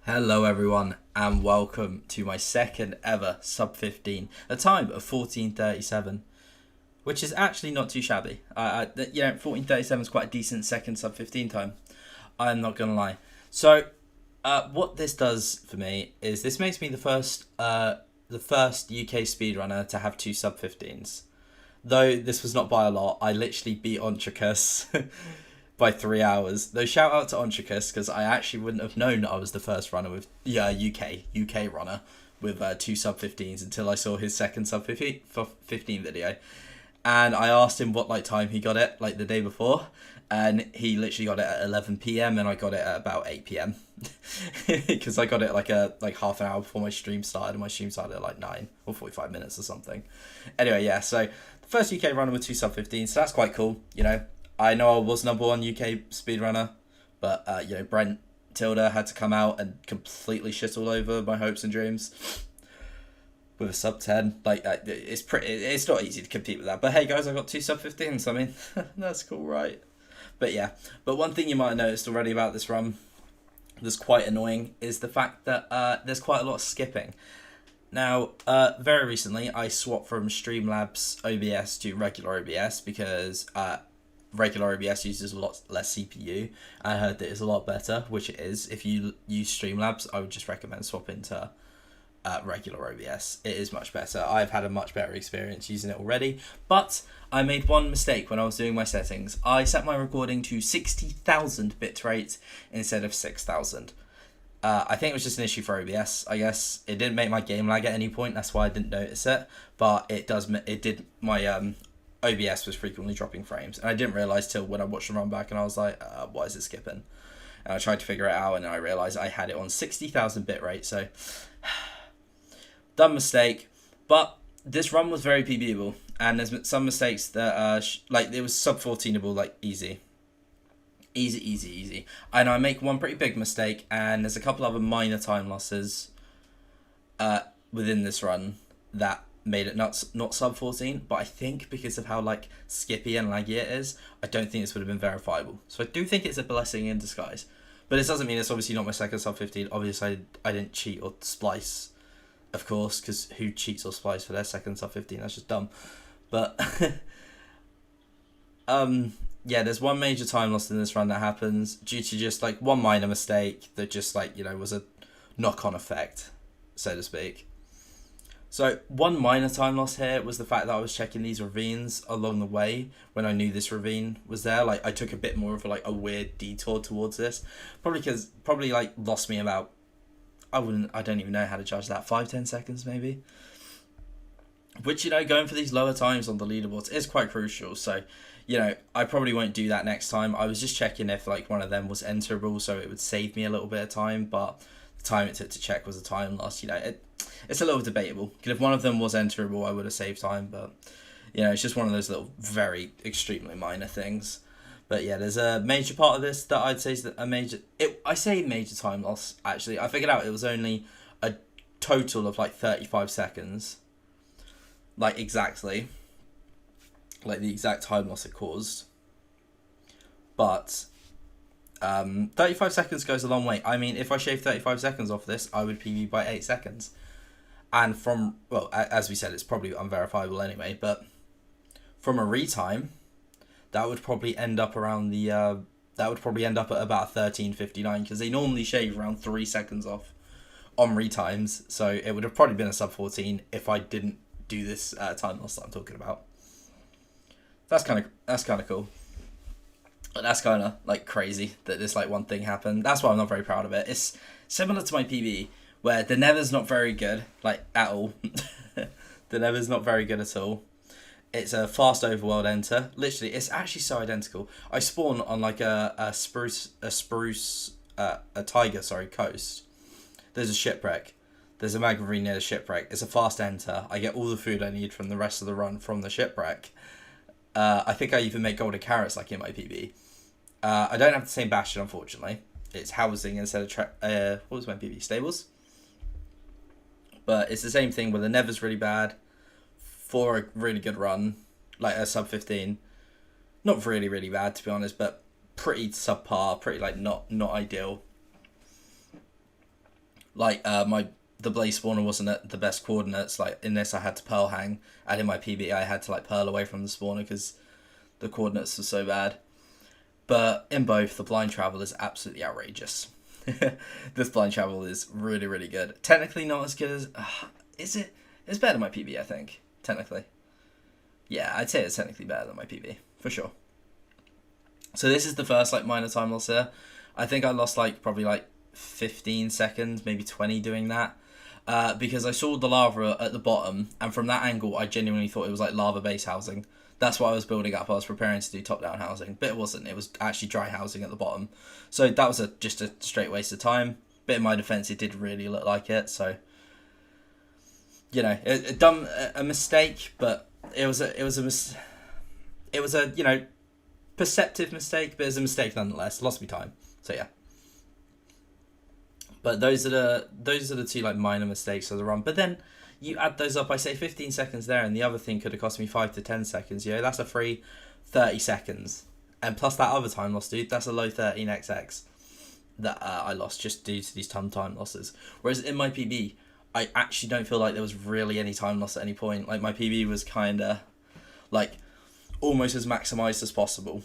Hello everyone and welcome to my second ever sub 15, a time of 14:37, which is actually not too shabby. 14:37 is quite a decent second sub 15 time. I'm not gonna lie. So, what this does for me is this makes me the first UK speedrunner to have two sub 15s. Though this was not by a lot, I literally beat ontricus by 3 hours. Though shout out to ontricus because I actually wouldn't have known I was the first runner with UK runner with two sub 15s until I saw his second sub 15 video, and I asked him what time he got it the day before, and he literally got it at 11 p.m. and I got it at about 8 p.m. because I got it half an hour before my stream started, and my stream started at 9 or 45 minutes or something. Anyway, yeah, so the first UK runner with two sub 15, so that's quite cool. I know I was number one UK speedrunner, but Brent Tilda had to come out and completely shit all over my hopes and dreams with a sub 10. It's not easy to compete with that. But hey guys, I got two sub 15s. I mean, that's cool, right? But yeah, one thing you might have noticed already about this run that's quite annoying is the fact that there's quite a lot of skipping. Now, very recently, I swapped from Streamlabs OBS to regular OBS because regular OBS uses a lot less CPU. I heard that it's a lot better, which it is. If you use Streamlabs, I would just recommend swapping to regular OBS. It is much better. I've had a much better experience using it already, but I made one mistake when I was doing my settings. I set my recording to 60,000 bitrate instead of 6,000. I think it was just an issue for OBS, I guess. It didn't make my game lag at any point, that's why I didn't notice it, but it did. My OBS was frequently dropping frames, and I didn't realise till when I watched the run back, and I was like, why is it skipping? And I tried to figure it out, and I realised I had it on 60,000 bitrate, so dumb mistake. But this run was very PBable, and there's some mistakes that it was sub 14able, easy. And I make one pretty big mistake, and there's a couple other minor time losses within this run that made it not sub 14, but I think because of how skippy and laggy it is, I don't think this would have been verifiable. So I do think it's a blessing in disguise. But it doesn't mean it's obviously not my second sub 15. Obviously I didn't cheat or splice, of course, because who cheats or splice for their second sub 15? That's just dumb. But yeah, there's one major time loss in this run that happens due to just one minor mistake that just was a knock-on effect, so to speak. So one minor time loss here was the fact that I was checking these ravines along the way when I knew this ravine was there. I took a bit more of a weird detour towards this, probably lost me about, I don't even know how to judge that, 5-10 seconds maybe. Which, going for these lower times on the leaderboards is quite crucial. So, I probably won't do that next time. I was just checking if one of them was enterable, so it would save me a little bit of time, but the time it took to check was a time loss. It's a little debatable. If one of them was enterable, I would have saved time, but it's just one of those little very extremely minor things. But yeah, there's a major part of this that I'd say is I say major time loss, actually. I figured out it was only a total of 35 seconds. Exactly. The exact time loss it caused. But 35 seconds goes a long way. I mean, if I shave 35 seconds off this, I would PB by 8 seconds. And as we said, it's probably unverifiable anyway, but from a retime, that would probably end up around at about 13:59, because they normally shave around 3 seconds off on retimes, so it would have probably been a sub 14 if I didn't do this time loss that I'm talking about. That's kind of cool. But that's kind of crazy that this one thing happened. That's why I'm not very proud of it. It's similar to my PB, where the nether's not very good, at all. The nether's not very good at all. It's a fast overworld enter. Literally, it's actually so identical. I spawn on a tiger coast. There's a shipwreck. There's a magma near the shipwreck. It's a fast enter. I get all the food I need from the rest of the run from the shipwreck. I think I even make golden carrots in my PB. I don't have the same bastion, unfortunately. It's housing instead of what was my PB? Stables. But it's the same thing where the nether's really bad for a really good run, a sub 15. Not really, really bad, to be honest, but pretty subpar, pretty not ideal. Like the blaze spawner wasn't at the best coordinates. Like in this, I had to pearl hang, and in my PB, I had to like pearl away from the spawner because the coordinates were so bad. But in both, the blind travel is absolutely outrageous. This blind travel is really, really good. Technically not as good as... is it? It's better than my PB, I think. Technically. Yeah, I'd say it's technically better than my PB. For sure. So this is the first like minor time loss here. I think I lost like probably like 15 seconds, maybe 20 doing that. Because I saw the lava at the bottom. And from that angle, I genuinely thought it was like lava base housing. That's what I was building up. I was preparing to do top-down housing, but it wasn't. It was actually dry housing at the bottom. So that was just a straight waste of time. But in my defense, it did really look like it. So, you know, it done a mistake, but it was a you know, perceptive mistake, but it was a mistake nonetheless. Lost me time. So yeah. But those are the two like minor mistakes of the run. But then you add those up, I say 15 seconds there, and the other thing could have cost me 5 to 10 seconds. You know, that's a free 30 seconds. And plus that other time loss, dude, that's a low 13 XX that I lost just due to these time losses. Whereas in my PB, I actually don't feel like there was really any time loss at any point. Like my PB was kind of like almost as maximized as possible.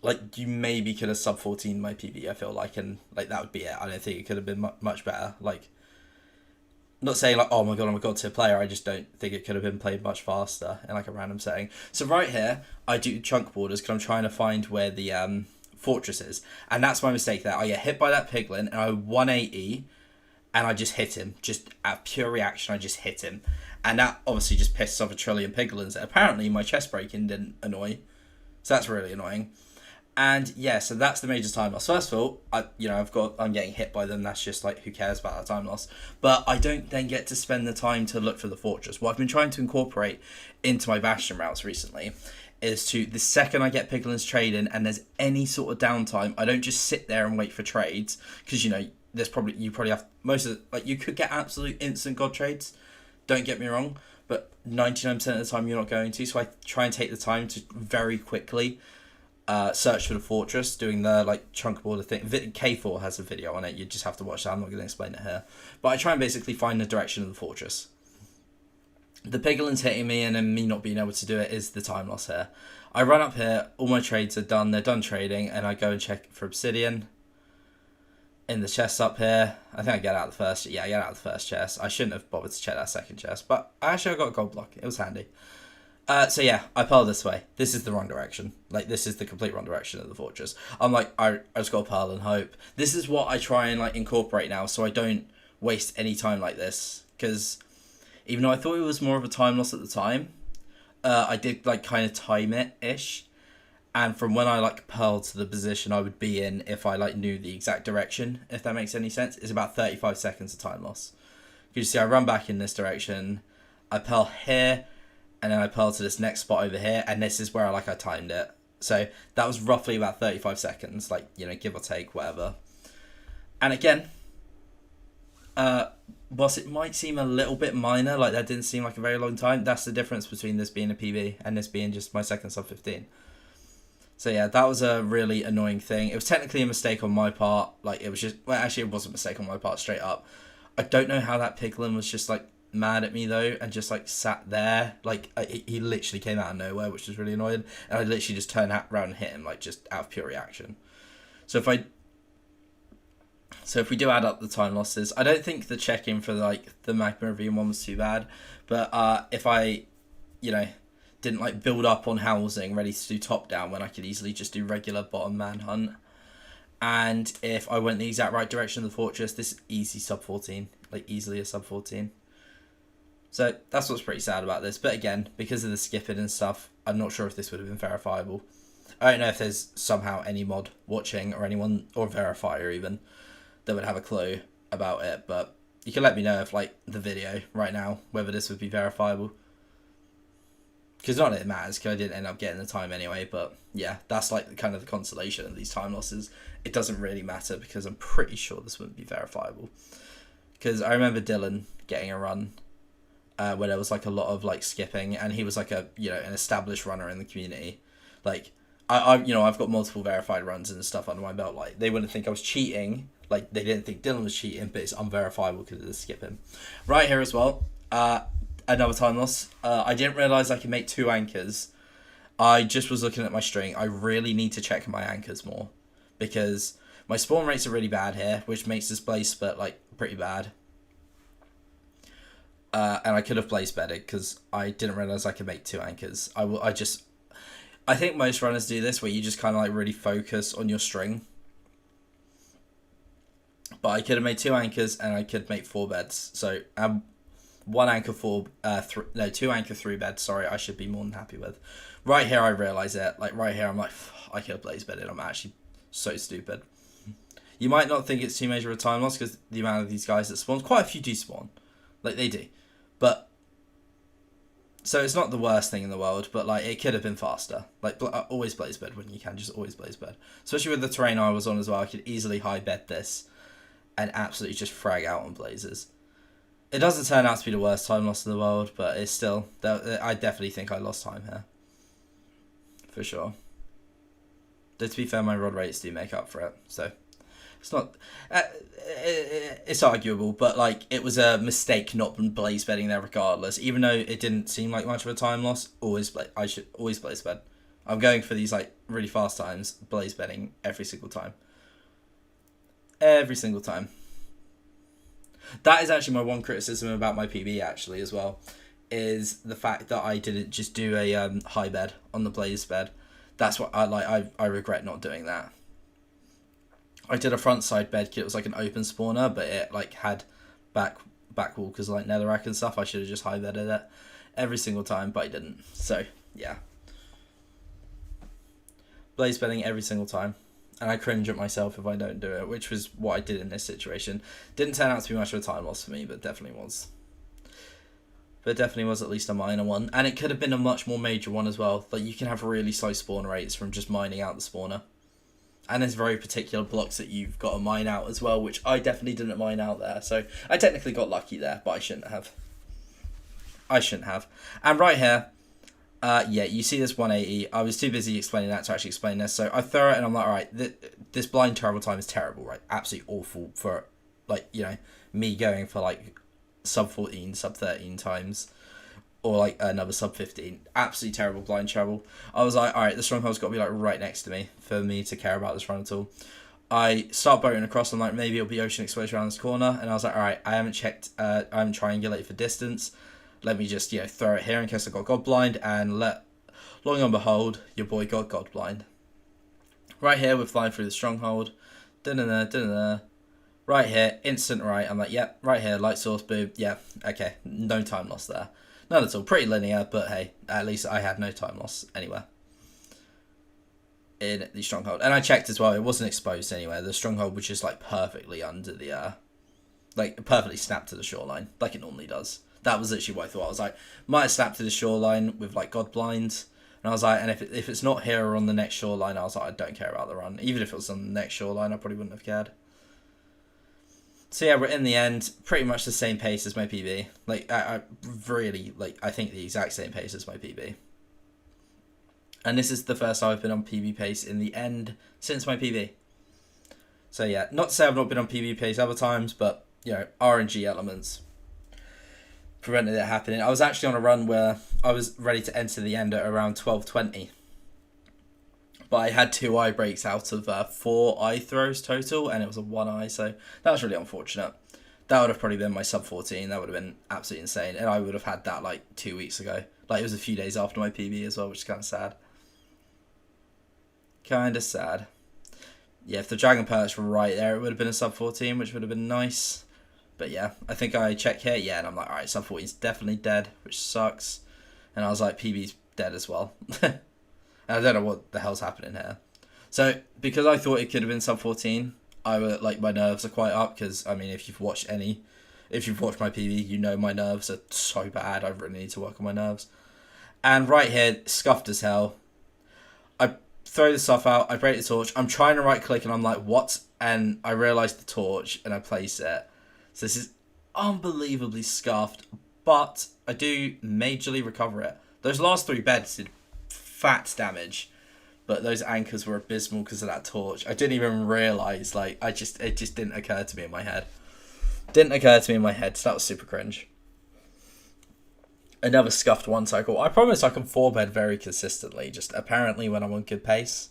Like you maybe could have sub 14 my PB, I feel like, and like that would be it. I don't think it could have been much better. Like, not saying like, oh my god, I'm a god tier player. I just don't think it could have been played much faster in like a random setting. So right here, I do chunk borders because I'm trying to find where the fortress is, and that's my mistake there. I get hit by that piglin, and I 180, and I just hit him. Just out of pure reaction, I just hit him, and that obviously just pisses off a trillion piglins. Apparently, my chest breaking didn't annoy, so that's really annoying. And yeah, so that's the major time loss. First of all, I'm getting hit by them. That's just like, who cares about that time loss? But I don't then get to spend the time to look for the fortress. What I've been trying to incorporate into my bastion routes recently is to, the second I get piglins trading and there's any sort of downtime, I don't just sit there and wait for trades, because you know you probably have most of like, you could get absolute instant god trades. Don't get me wrong, but 99% of the time you're not going to. So I try and take the time to very quickly search for the fortress, doing the like chunk border thing. K4 has a video on it. You just have to watch that. I'm not going to explain it here. But I try and basically find the direction of the fortress. The piglin's hitting me and then me not being able to do it is the time loss here. I run up here. All my trades are done. They're done trading. And I go and check for obsidian in the chest up here. I think I get out the first. Yeah, I get out the first chest. I shouldn't have bothered to check that second chest. But actually I got a gold block. It was handy. So yeah, I pearl this way. This is the wrong direction. Like, this is the complete wrong direction of the fortress. I'm like, I just got to pearl and hope. This is what I try and like incorporate now, so I don't waste any time like this. Because even though I thought it was more of a time loss at the time, I did like kind of time it-ish. And from when I like pearled to the position I would be in if I like knew the exact direction, if that makes any sense, is about 35 seconds of time loss. You see, I run back in this direction, I pearl here, and then I pearl to this next spot over here, and this is where I timed it. So that was roughly about 35 seconds, like, you know, give or take, whatever. And again, whilst it might seem a little bit minor, like that didn't seem like a very long time, that's the difference between this being a PB and this being just my second sub 15. So yeah, that was a really annoying thing. It was technically a mistake on my part. Like, it was just, well, actually it was a mistake on my part straight up. I don't know how that piglin was just like mad at me though, and just like sat there. Like, he literally came out of nowhere, which was really annoying, and I literally just turned around and hit him, like, just out of pure reaction. So if we do add up the time losses, I don't think the check-in for like the magma ravine one was too bad, but if I, you know, didn't like build up on housing ready to do top down when I could easily just do regular bottom manhunt, and if I went the exact right direction of the fortress, this is easy sub 14, like easily a sub 14. So that's what's pretty sad about this. But again, because of the skipping and stuff, I'm not sure if this would have been verifiable. I don't know if there's somehow any mod watching or anyone, or verifier even, that would have a clue about it. But you can let me know if like the video right now, whether this would be verifiable. Because not that it matters, because I didn't end up getting the time anyway. But yeah, that's like kind of the consolation of these time losses. It doesn't really matter because I'm pretty sure this wouldn't be verifiable. Because I remember Dylan getting a run where there was like a lot of like skipping, and he was like a, you know, an established runner in the community. Like, I've got multiple verified runs and stuff under my belt. Like, they wouldn't think I was cheating. Like, they didn't think Dylan was cheating, but it's unverifiable because of the skipping. Right here as well, another time loss. I didn't realise I could make 2 anchors. I just was looking at my string. I really need to check my anchors more, because my spawn rates are really bad here, which makes this blaze split, like, pretty bad. And I could have blaze betted because I didn't realise I could make 2 anchors. I think most runners do this, where you just kind of like really focus on your string. But I could have made 2 anchors and I could make 4 beds. So 1 anchor 2 anchor 3 beds. Sorry, I should be more than happy with. Right here, I realise it. Like right here, I'm like, I could have blaze bedded. I'm actually so stupid. You might not think it's too major of a time loss because the amount of these guys that spawn, quite a few do spawn, like they do. But so it's not the worst thing in the world, but like it could have been faster. Like always blaze bed when you can, just always blaze bed. Especially with the terrain I was on as well, I could easily high bed this and absolutely just frag out on blazes. It doesn't turn out to be the worst time loss in the world, but it's still, I definitely think I lost time here. For sure. Though to be fair, my rod rates do make up for it, so it's not, it's arguable, but like it was a mistake not blaze bedding there regardless. Even though it didn't seem like much of a time loss, I should always blaze bed. I'm going for these like really fast times, blaze bedding every single time. Every single time. That is actually my one criticism about my PB actually as well, is the fact that I didn't just do a high bed on the blaze bed. That's what I regret not doing that. I did a front side bed kit. It was like an open spawner, but it like had back wall because like netherrack and stuff. I should have just high bedded it every single time, but I didn't. So yeah, blaze bedding every single time, and I cringe at myself if I don't do it, which was what I did in this situation. Didn't turn out to be much of a time loss for me, but definitely was. But definitely was at least a minor one, and it could have been a much more major one as well. Like you can have really slow spawn rates from just mining out the spawner. And there's very particular blocks that you've got to mine out as well, which I definitely didn't mine out there. So I technically got lucky there, but I shouldn't have. And right here, yeah, you see this 180. I was too busy explaining that to actually explain this. So I throw it and I'm like, all right, this blind travel time is terrible, right? Absolutely awful for, like, you know, me going for like sub 14, sub 13 times. Or like another sub 15. Absolutely terrible blind travel. I was like, alright, the stronghold's got to be like right next to me for me to care about this run at all. I start boating across. I'm like, maybe it'll be ocean exposure around this corner. And I was like, alright, I haven't triangulated for distance. Let me just, you know, throw it here in case I got god blind. And long and behold, your boy got god blind. Right here, we're flying through the stronghold. Da-da-da. Right here, instant right. I'm like, yep, right here, light source, boom. Yeah, okay, no time loss there. None at all. Pretty linear, but hey, at least I had no time loss anywhere in the stronghold. And I checked as well, it wasn't exposed anywhere. The stronghold was just like perfectly under the, like perfectly snapped to the shoreline, like it normally does. That was literally what I thought. I was like, might have snapped to the shoreline with like god blinds. And I was like, and if it's not here or on the next shoreline, I was like, I don't care about the run. Even if it was on the next shoreline, I probably wouldn't have cared. So yeah, we're in the end, pretty much the same pace as my PB. Like, I really, like, I think the exact same pace as my PB. And this is the first time I've been on PB pace in the end since my PB. So yeah, not to say I've not been on PB pace other times, but, you know, RNG elements prevented it happening. I was actually on a run where I was ready to enter the end at around 12:20. But I had 2 eye breaks out of 4 eye throws total, and it was a 1 eye, so that was really unfortunate. That would have probably been my sub 14. That would have been absolutely insane, and I would have had that like 2 weeks ago. Like it was a few days after my PB as well, which is kind of sad. Kind of sad. Yeah, if the Dragon Perch were right there, it would have been a sub 14, which would have been nice. But yeah, I think I check here, yeah, and I'm like, alright, sub 14 is definitely dead, which sucks. And I was like, PB's dead as well. And I don't know what the hell's happening here. So, because I thought it could have been sub 14, my nerves are quite up, because, I mean, if you've watched my PB, you know my nerves are so bad, I really need to work on my nerves. And right here, scuffed as hell. I throw the stuff out, I break the torch, I'm trying to right click, and I'm like, what? And I realise the torch, and I place it. So this is unbelievably scuffed, but I do majorly recover it. Those last 3 beds did fat damage, but those anchors were abysmal because of that torch. I didn't even realise, like, it just didn't occur to me in my head. So that was super cringe. Another scuffed one cycle. I promise I can four-bed very consistently, just apparently when I'm on good pace.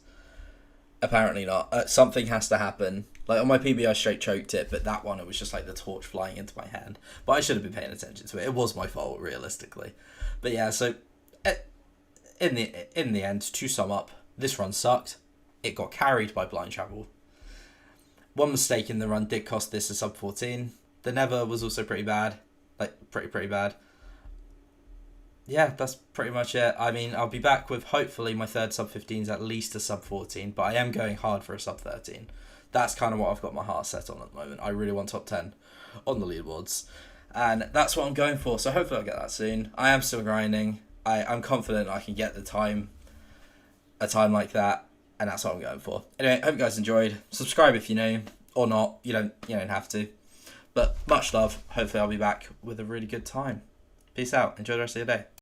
Apparently not. Something has to happen. Like, on my PB, I straight choked it, but that one, it was just like the torch flying into my hand. But I should have been paying attention to it. It was my fault, realistically. But yeah, so in the end, to sum up, this run sucked. It got carried by blind travel. One mistake in the run did cost this a sub 14. The Never was also pretty bad. Like, pretty bad. Yeah, that's pretty much it. I mean, I'll be back with hopefully my third sub 15s, at least a sub 14, but I am going hard for a sub 13. That's kind of what I've got my heart set on at the moment. I really want top 10 on the leaderboards, and that's what I'm going for. So hopefully I'll get that soon. I am still grinding. I'm confident I can get a time like that, and that's what I'm going for. Anyway, hope you guys enjoyed. Subscribe if you know, or not. You don't have to. But much love. Hopefully I'll be back with a really good time. Peace out. Enjoy the rest of your day.